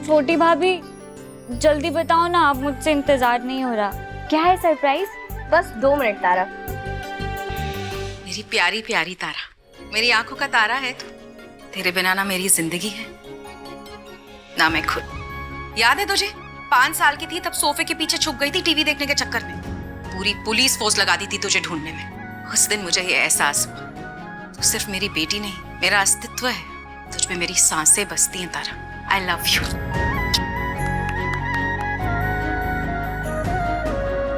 छोटी भाभी जल्दी बताओ ना, अब मुझसे इंतजार नहीं हो रहा। क्या है सरप्राइज? बस 2 मिनट तारा। मेरी प्यारी प्यारी तारा, मेरी आंखों का तारा है तू। तेरे बिना ना मेरी जिंदगी है ना मैं खुद। याद है तुझे 5 साल की थी तब सोफे के पीछे छुप गई थी टीवी देखने के चक्कर में। पूरी पुलिस फोर्स लगा दी थी तुझे ढूंढने में। उस दिन मुझे ये एहसास हुआ तू सिर्फ मेरी बेटी नहीं, मेरा अस्तित्व है। तुझ में मेरी सांसें बसती हैं तारा। I love you.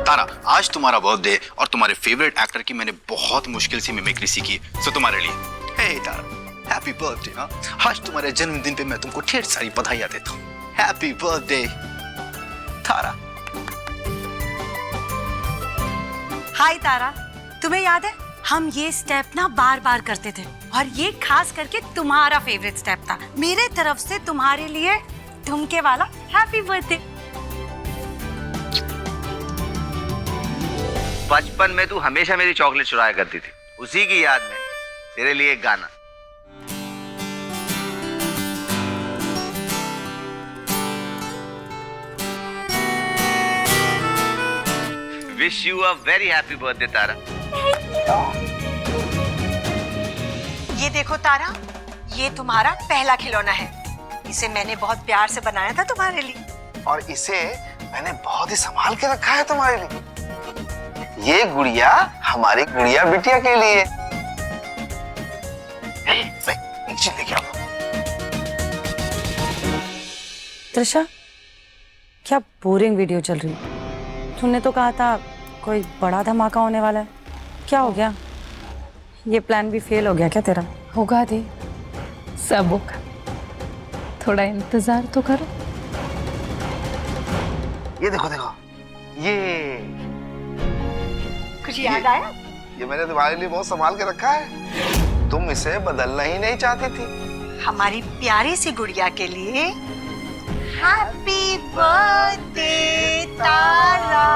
तारा, आज तुम्हारा बर्थडे और तुम्हारे फेवरेट एक्टर की मैंने बहुत मुश्किल से मिमिक्री सीखी, सो तुम्हारे लिए। हे तारा, हैप्पी बर्थडे। ना आज तुम्हारे जन्मदिन पे मैं तुमको ढेर सारी बधाइयां देता हूँ। हैप्पी बर्थडे तारा। हाय तारा, तुम्हें याद है हम ये स्टेप ना बार बार करते थे और ये खास करके तुम्हारा फेवरेट स्टेप था। मेरे तरफ से तुम्हारे लिए ठुमके वाला हैप्पी बर्थडे। बचपन में तू हमेशा मेरी चॉकलेट चुराया करती थी, उसी की याद में तेरे लिए एक गाना। Wish you a very happy birthday Tara. ये देखो तारा, ये तुम्हारा पहला खिलौना है। इसे मैंने बहुत प्यार से बनाया था तुम्हारे लिए। और इसे मैंने बहुत ही संभाल के रखा है तुम्हारे लिए। ये गुड़िया हमारी गुड़िया बिटिया के लिए। नीचे लेके आओ। त्रिशा, क्या बोरिंग वीडियो चल रही है? तूने तो कहा था कोई बड़ा धमाका होने वाला है, क्या हो गया? ये प्लान भी फेल हो गया क्या तेरा? होगा दे, सब होगा, थोड़ा इंतजार तो करो। ये देखो देखो, ये कुछ याद आया? ये मैंने तुम्हारे लिए बहुत संभाल के रखा है। तुम इसे बदलना ही नहीं चाहती थी। हमारी प्यारी सी गुड़िया के लिए हैप्पी बर्थडे तारा।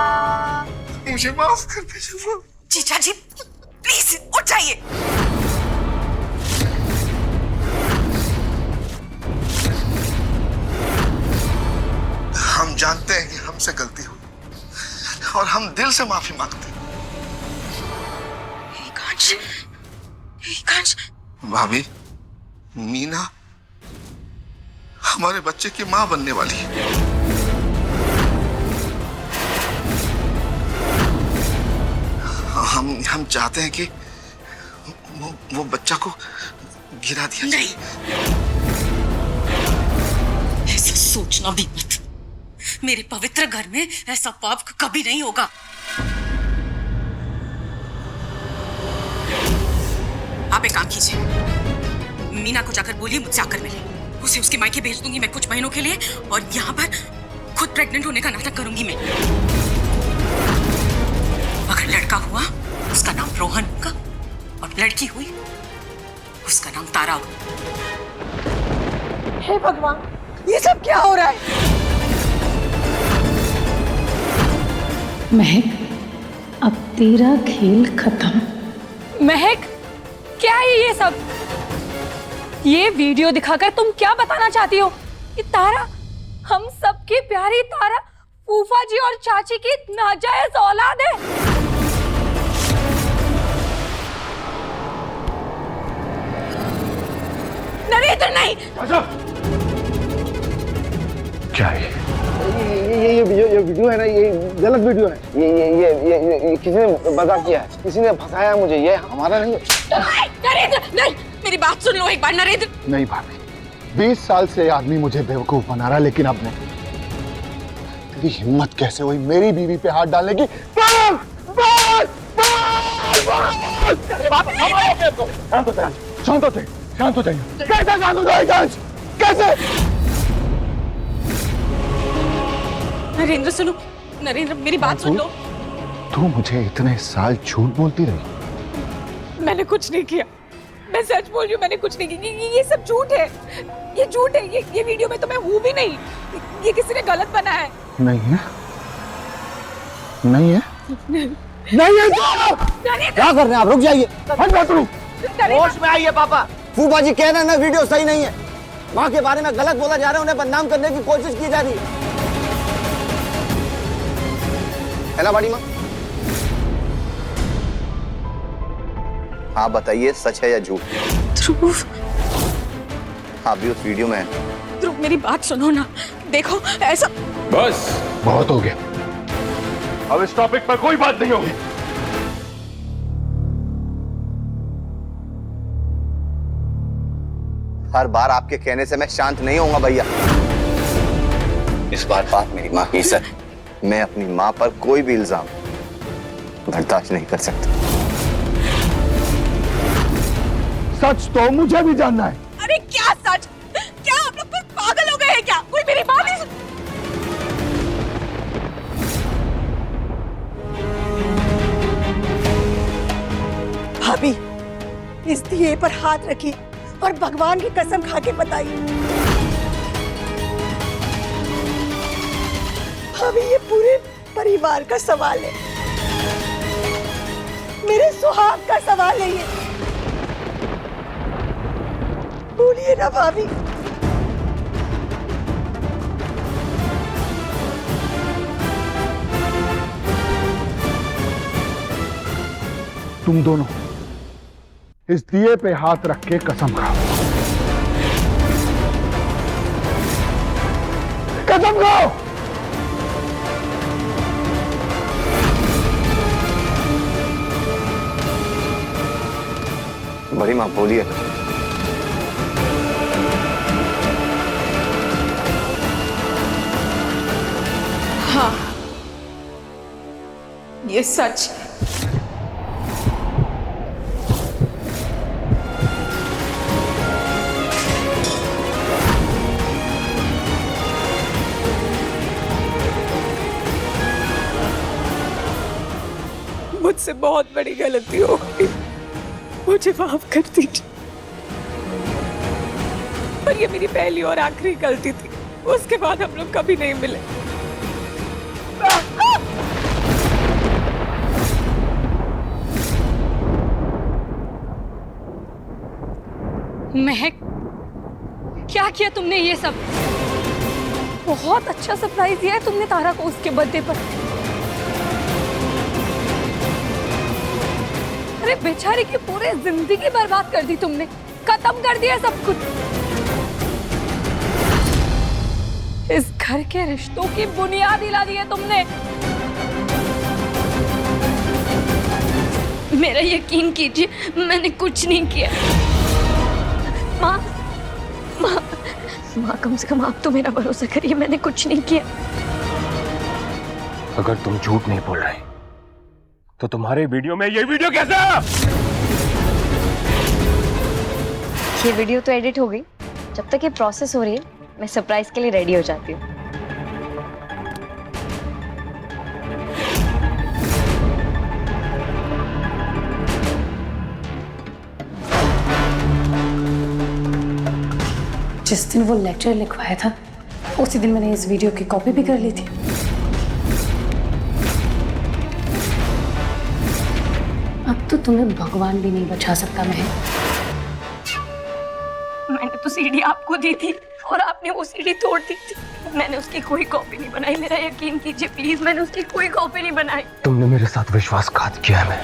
मुझे माफ कर दीजिए। जीजा जी प्लीज उठ जाइए। हम जानते हैं कि हमसे गलती हुई और हम दिल से माफी मांगते हैं। भाभी, मीना हमारे बच्चे की मां बनने वाली है। हम चाहते हैं कि वो बच्चा को गिरा दिया जाए। नहीं, ऐसा सोचना भी मत। मेरे पवित्र घर में ऐसा पाप कभी नहीं होगा। आप एक काम कीजिए, मीना को जाकर बोलिए मुझसे आकर मिले। उसे उसके मायके भेज दूंगी मैं कुछ महीनों के लिए, और यहाँ पर खुद प्रेग्नेंट होने का नाटक करूंगी मैं। अगर लड़का हुआ उसका नाम रोहन होगा, और लड़की हुई उसका नाम तारा होगा। हे भगवान, ये सब क्या हो रहा है? महक, अब तेरा खेल खत्म। महक, क्या है ये सब? ये वीडियो दिखाकर तुम क्या बताना चाहती हो? कि तारा हम सबकी प्यारी तारा फूफा जी और चाची की नाजायज औलाद है। नरेंद्र नहीं। क्या है ये वीडियो है ना, ये गलत वीडियो है। ये किसी ने मजाक किया है, किसी ने फंसाया मुझे, ये हमारा नहीं है। नरेंद्र नहीं, मेरी बात सुन लो एक बार नरेंद्र। नहीं भाभी, 20 साल से आदमी मुझे बेवकूफ बना रहा है, लेकिन अब नहीं। तेरी हिम्मत कैसे हुई मेरी बीवी पे हाथ डालने की? शांत हो जाइए। कैसे शांत हो जाएगा? कैसे? नरेंद्र सुनो, नरेंद्र मेरी बात सुन लो। तू मुझे इतने साल झूठ बोलती रही। मैंने कुछ नहीं किया, मैं सच बोल रही हूँ, मैंने कुछ नहीं किया। ये सब झूठ है, ये झूठ है। ये वीडियो में तो मैं हूँ भी नहीं, ये किसी ने गलत बनाया है। नहीं है, नहीं है, नहीं है। क्या कर रहे हैं आप? रुक जाइए। होश में आइए पापा। फूफा जी कह रहे हैं ना वीडियो सही नहीं है। माँ के बारे में गलत बोला जा रहा है, उन्हें बदनाम करने की कोशिश की जा रही है ना बड़ी माँ? हाँ बताइए, सच है या झूठ? ध्रुव, हाँ भी उस वीडियो में है। ध्रुव मेरी बात सुनो ना, देखो ऐसा। बस बहुत हो गया, अब इस टॉपिक पर कोई बात नहीं होगी। हर बार आपके कहने से मैं शांत नहीं होऊंगा भैया। इस बार बात मेरी माँ की इज्जत है। मैं अपनी माँ पर कोई भी इल्जाम बर्दाश्त नहीं कर सकता। सच तो मुझे भी जानना है। अरे क्या सच? क्या आप लोग कुछ पागल हो गए हैं क्या? कोई मेरी बात नहीं सुन। भाभी, इस दिए पर हाथ रखी और भगवान की कसम खा के बताइए। भाभी, ये पूरे परिवार का सवाल है, मेरे सुहाग का सवाल है ये। बोलिए ना भाभी। तुम दोनों इस दिए पे हाथ रख के कसम खाओ। कसम खाओ। बड़ी माँ बोलिए। हाँ, ये सच है। मुझसे बहुत बड़ी गलती हो गई, मुझे माफ कर दीजिए। पर ये मेरी पहली और आखिरी गलती थी, उसके बाद हम लोग कभी नहीं मिले। महक, क्या किया तुमने ये सब? बहुत अच्छा सरप्राइज दिया है तुमने तारा को उसके बर्थडे पर। अरे बेचारी की पूरी जिंदगी बर्बाद कर दी तुमने, खत्म कर दिया सब कुछ। इस घर के रिश्तों की बुनियाद हिला दी है तुमने। मेरा यकीन कीजिए, मैंने कुछ नहीं किया। माँ, माँ, माँ, कम से कम आप तो मेरा भरोसा करिए, मैंने कुछ नहीं किया। अगर तुम झूठ नहीं बोल रहे तो तुम्हारे वीडियो में ये वीडियो कैसे आया? ये वीडियो तो एडिट हो गई। जब तक ये प्रोसेस हो रही है, मैं सरप्राइज के लिए रेडी हो जाती हूँ। जिस दिन वो लेटर लिखवाया था, उसी दिन मैंने इस वीडियो की कॉपी भी कर ली थी। अब तो तुम्हें भगवान भी नहीं बचा सकता। मैंने तो सीडी आपको दी थी और आपने वो सीडी तोड़ दी थी। मैंने उसकी कोई कॉपी नहीं बनाई, मेरा यकीन कीजिए प्लीज, मैंने उसकी कोई कॉपी नहीं बनाई। तुमने मेरे साथ विश्वासघात किया है।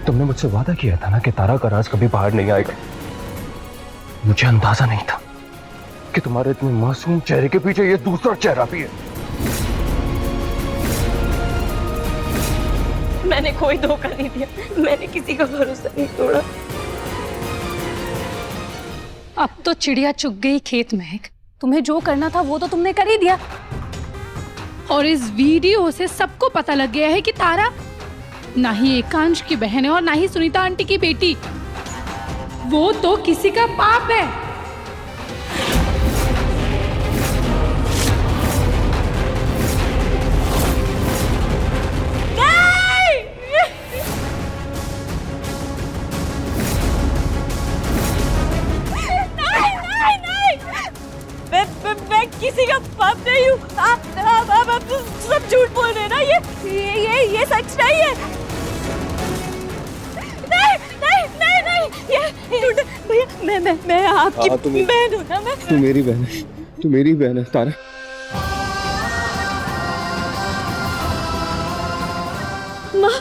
तुमने मुझसे वादा किया था ना कि तारा का राज कभी बाहर नहीं आएगा। मुझे अंदाजा नहीं था कि तुम्हारे इतने मासूम चेहरे के पीछे ये दूसरा चेहरा भी है। मैंने कोई धोखा नहीं दिया, मैंने किसी का भरोसा नहीं तोड़ा। अब तो चिड़िया चुग गई खेत महक। तुम्हें जो करना था वो तो तुमने कर ही दिया। और इस वीडियो से सबको पता लग गया है कि तारा ना ही एकांश की बहन है और ना ही सुनीता आंटी की बेटी। वो तो किसी का पाप है। मैं किसी का पाप नहीं हूँ। आप सब झूठ बोल रहे हैं ना। ये सच नहीं है। नहीं, ये झूठ है। भैया, मैं आपकी हाँ, बहन हूँ ना। मैं तू मेरी बहन है, तू मेरी बहन है तारा। माँ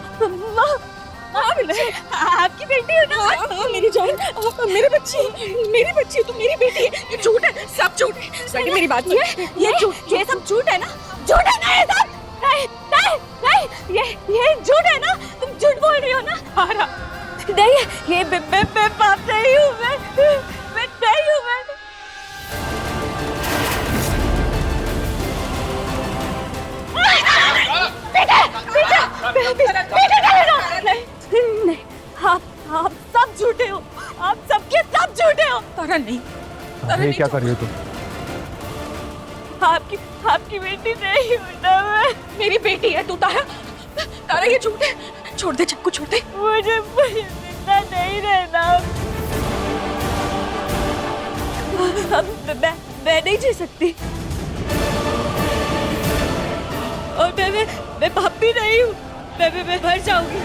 आपकी बेटी है ना? मेरी जान, मेरे बच्ची, मेरी बच्ची, तू मेरी बेटी है। ये झूठ है, सब झूठ है। सगी मेरी बात ये झूठ, ये सब झूठ है ना? झूठ है ना ये सब? नहीं नहीं नहीं, ये झूठ है ना? तुम झूठ बोल रही हो ना? तारा नहीं, ये मैं पाप नहीं हूँ, मैं नहीं हूँ। मैं नहीं, आप सब झूठे हो, आप सबके सब झूठे हो। तारा नहीं, ये क्या कर रही हो तुम? आपकी बेटी नहीं हूँ ना मैं। मेरी बेटी है तू। तारा तारा ये झूठ है। छोड़ दे चक्कू, छोड़ दे। मुझे जिंदा नहीं रहना। मैं नहीं जी सकती, और मैं पाप भी नहीं हूँ। मैं मर जाऊंगी।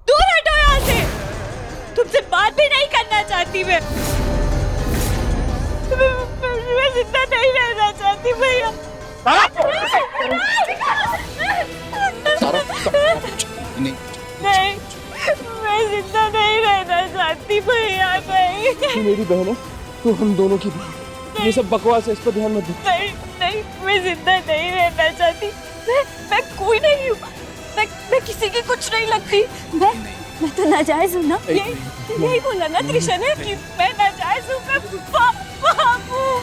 दूर हटो यहाँ से, तुमसे बात भी नहीं करना चाहती मैं जिंदा नहीं रहना चाहती भैया। नहीं, मैं जिंदा नहीं रहना चाहती भैया। नहीं, तू मेरी बहन है, तू हम दोनों की बहन। ये सब बकवास है, इस पर ध्यान मत दे। नहीं नहीं, मैं जिंदा नहीं रहना चाहती। मैं कोई नहीं हूँ, मैं किसी की कुछ नहीं लगती। मैं तो नाजायज हूँ ना? यही बोला ना त्रिशा ने कि मैं नाजायज हूँ, मैं पाप हूँ।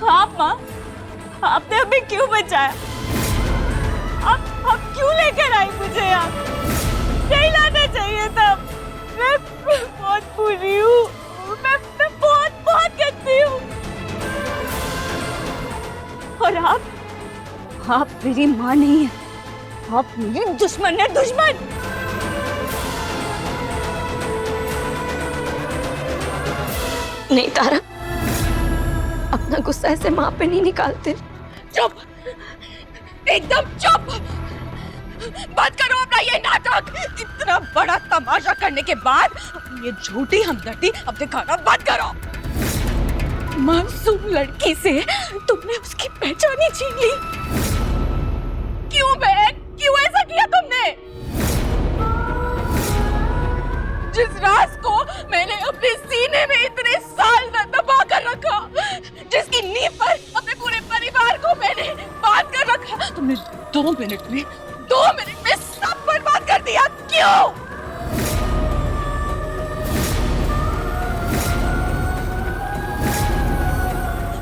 आप माँ, आपने हमें क्यों बचाया? आप क्यों लेकर आई मुझे यहाँ? नहीं लाना चाहिए था। मैं बहुत बुरी हूँ, मैं बहुत गंदी हूँ। और आप मेरी माँ नहीं है, आप मेरी दुश्मन है, दुश्मन। नहीं तारा, अपना गुस्सा ऐसे माँ पे नहीं निकालते। चुप, एकदम चुप। बंद करो अपना ये नाटक। इतना बड़ा तमाशा करने के बाद ये झूठी हमदर्दी अब दिखाना बंद करो। मासूम लड़की से तुमने उसकी पहचान ही छीन ली। क्यों बहन, क्यों ऐसा किया तुमने? जिस राज को मैंने अपने सीने में इतने साल दबा कर रखा, जिसकी नींव पर अपने पूरे परिवार को मैंने बांध कर रखा, तुमने 2 मिनट में सब बर्बाद कर दिया। क्यों?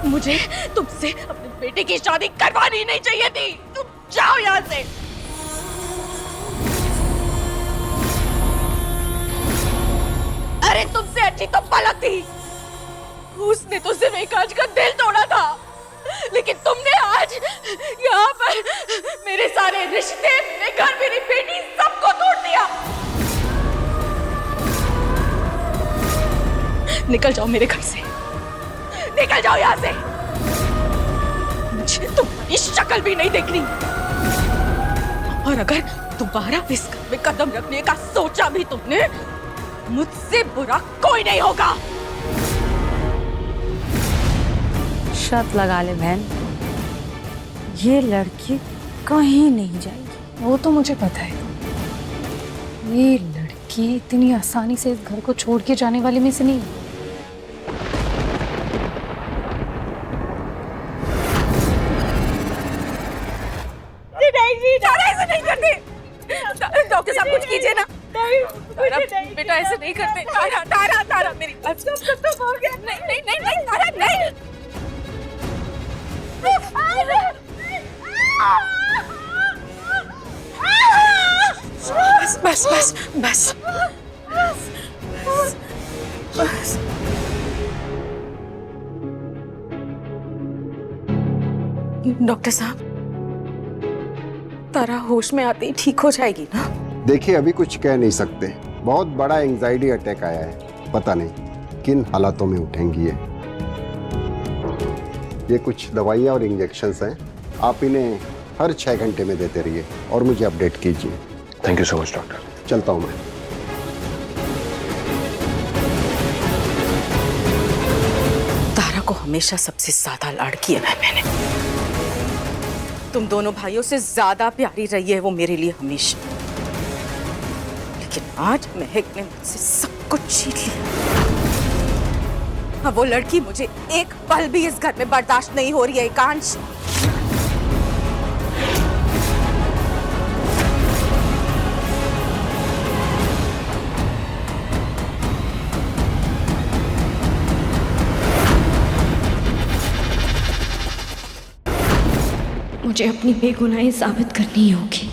मुझे तुमसे अपने बेटे की शादी करवानी नहीं चाहिए थी। तुम जाओ यहाँ से। अरे तुमसे अच्छी तो पलक थी, उसने तो सिर्फ एक आज का दिल तोड़ा था, लेकिन तुमने आज यहाँ पर मेरे सारे रिश्ते, मेरे घर, मेरी बेटी, सबको तोड़ दिया। निकल जाओ मेरे घर से, निकल जाओ यहाँ से। मुझे तुम्हारी शक्ल भी नहीं देखनी, और अगर दोबारा इस घर में कदम रखने का सोचा भी तुमने, मुझसे बुरा कोई नहीं होगा। शर्त लगा ले बहन, ये लड़की कहीं नहीं जाएगी। वो तो मुझे पता है, ये लड़की इतनी आसानी से इस घर को छोड़ के जाने वाली में से नहीं है। नहीं करते। डॉक्टर साहब कुछ कीजिए ना। नहीं, बेटा ऐसे नहीं करते। तारा तारा तारा मेरी बात सब खत्म हो गया। नहीं नहीं नहीं नहीं तारा नहीं। बस बस बस बस। डॉक्टर साहब, तारा होश में आते ही ठीक हो जाएगी ना? देखिए, अभी कुछ कह नहीं सकते। बहुत बड़ा एंजाइटी अटैक आया है, पता नहीं किन हालातों में उठेंगी ये कुछ दवाइयाँ और इंजेक्शंस हैं, आप इन्हें हर 6 घंटे में देते रहिए और मुझे अपडेट कीजिए। Thank you so much doctor. चलता हूँ मैं। तारा को हमेशा सबसे ज्यादा लाड किया है मैंने। तुम दोनों भाइयों से ज्यादा प्यारी रही है वो मेरे लिए हमेशा, लेकिन आज महक ने मुझसे सब कुछ छीन लिया। अब वो लड़की मुझे एक पल भी इस घर में बर्दाश्त नहीं हो रही है। एकांश, मुझे अपनी बेगुनाही साबित करनी होगी।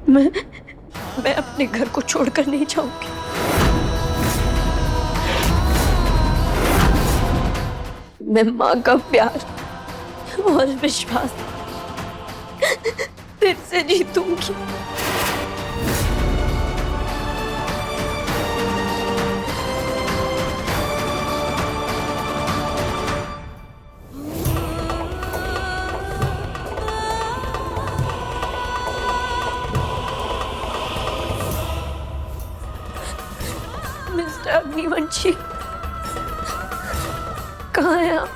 मैं अपने घर को छोड़कर नहीं जाऊंगी। मैं माँ का प्यार और विश्वास फिर से जीतूंगी। मिस्टर अग्निवंशी, कहाँ हैं आप?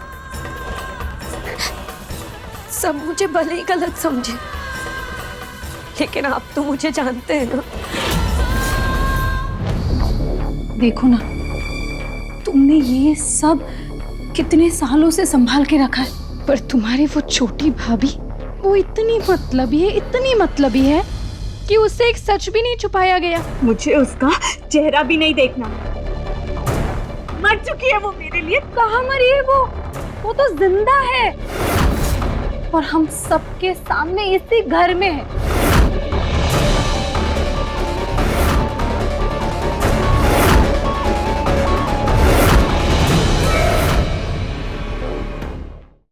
सब मुझे भले ही गलत समझे, लेकिन आप तो मुझे जानते हैं ना। देखो ना, तुमने ये सब कितने सालों से संभाल के रखा है, पर तुम्हारी वो छोटी भाभी, वो इतनी मतलबी है कि उससे एक सच भी नहीं छुपाया गया। मुझे उसका चेहरा भी नहीं देखना। मर चुकी है वो मेरे लिए। कहाँ मरी है वो तो जिंदा है और हम सबके सामने इसी घर में है।